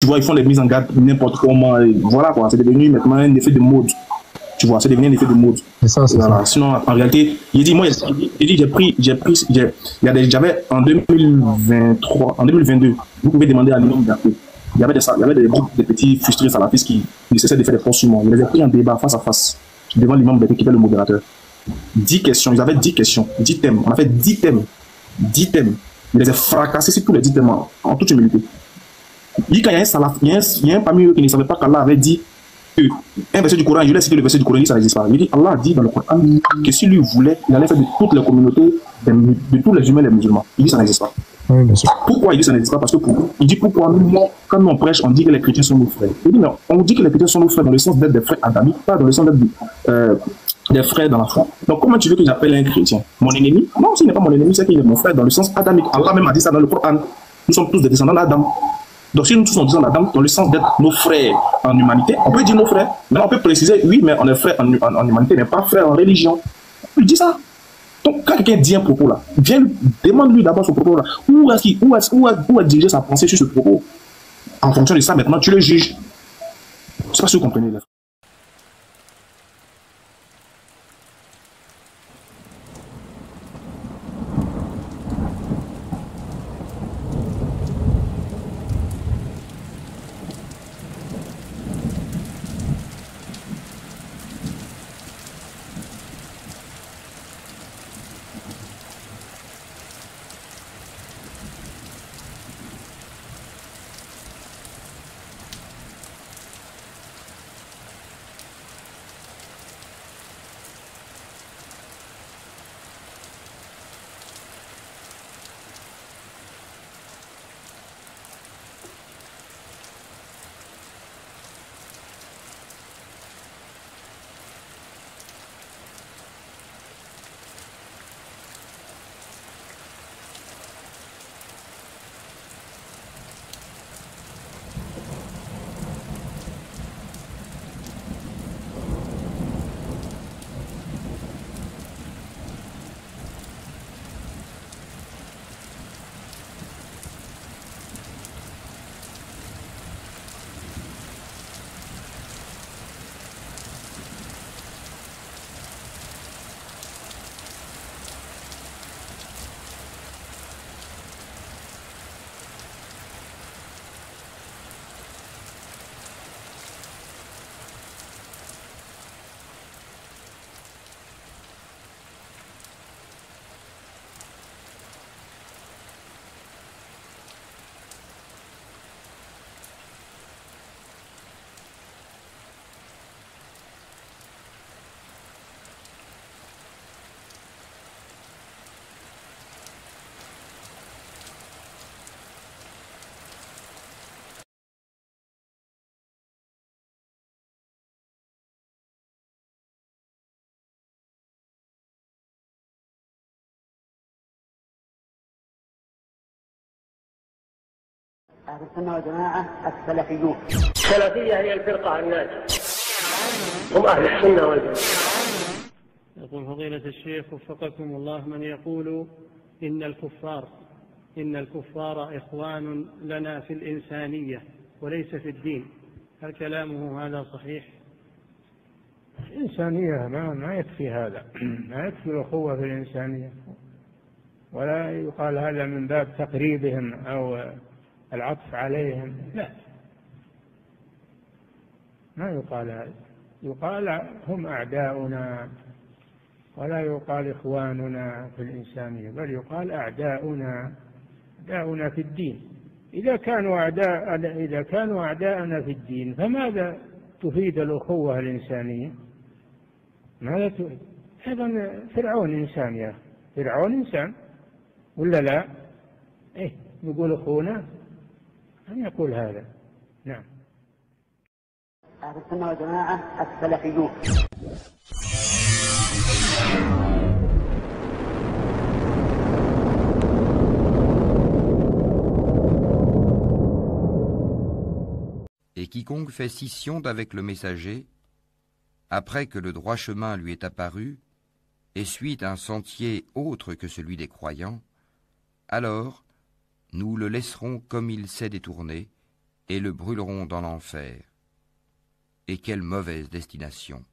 Tu vois, ils font les mises en garde n'importe comment. Et voilà quoi, c'est devenu maintenant un effet de mode. Tu vois, c'est devenu un effet de mode. C'est ça, c'est voilà. ça. Sinon, en réalité, il dit, moi, j'avais en 2023, en 2022, vous pouvez demander à l'imam d'appeler. Il y avait des groupes de petits frustrés salafistes qui essaient de faire des fausses sur moi. Ils les ont pris en débat face à face devant l'imam qui était le modérateur. 10 questions, ils avaient 10 questions, 10 thèmes. On a fait 10 thèmes. 10 thèmes. Il les a fracassés sur tous les 10 thèmes en toute humilité. Il dit quand il y a un salaf, il y a un parmi eux qui ne savait pas qu'Allah avait dit un verset du Coran, je lui ai cité le verset du Coran, il dit ça n'existe pas. Il dit Allah a dit dans le Coran que si lui voulait, il allait faire de toutes les communautés, de tous les humains les musulmans. Il dit ça n'existe pas. Oui, bien sûr. Pourquoi il dit ça n'existe pas? Parce que il dit pourquoi quand nous on prêche, on dit que les chrétiens sont nos frères. Il dit mais on dit que les chrétiens sont nos frères dans le sens d'être des frères adamiques, pas dans le sens d'être des frères dans la foi. Donc comment tu veux que j'appelle un chrétien mon ennemi? Non, s'il n'est pas mon ennemi, c'est qu'il est mon frère dans le sens adamique. Allah même a dit ça dans le Coran. Nous sommes tous des descendants d'Adam. Donc si nous tous sommes des descendants d'Adam, dans le sens d'être nos frères en humanité, on peut dire nos frères, mais on peut préciser, oui, mais on est frères en humanité, mais pas frères en religion. Il dit ça. Donc quand quelqu'un dit un propos là, viens, demande-lui d'abord ce propos là. Où a dirigé sa pensée sur ce propos? En fonction de ça, maintenant, tu le juges. Je ne sais pas si vous comprenez. Là. أهل السنة والجماعة السلفيون. السلفية هي الفرقة الناجية، هم أهل السنة والجماعة. يقول فضيلة الشيخ وفقكم الله من يقول إن الكفار إخوان لنا في الإنسانية وليس في الدين، هل كلامه هذا صحيح؟ الإنسانية ما يكفي هذا، ما يكفي الأخوة في الإنسانية، ولا يقال هذا من باب تقريبهم أو العطف عليهم، لا، ما يقال هذا، يقال هم أعداؤنا، ولا يقال إخواننا في الإنسانية، بل يقال أعداؤنا في الدين. إذا كانوا أعداءنا في الدين فماذا تفيد الأخوة الإنسانية؟ ماذا تفيد؟ أيضا فرعون إنسان، يا فرعون إنسان ولا لا؟ إيه نقول أخونا؟ من يقول هذا؟ نعم. أهل السنة والجماعة السلفيون. Et quiconque fait scission d'avec le messager, après que le droit chemin lui est apparu, et suit un sentier autre que celui des croyants, alors nous le laisserons comme il s'est détourné, et le brûleront dans l'enfer. Et quelle mauvaise destination!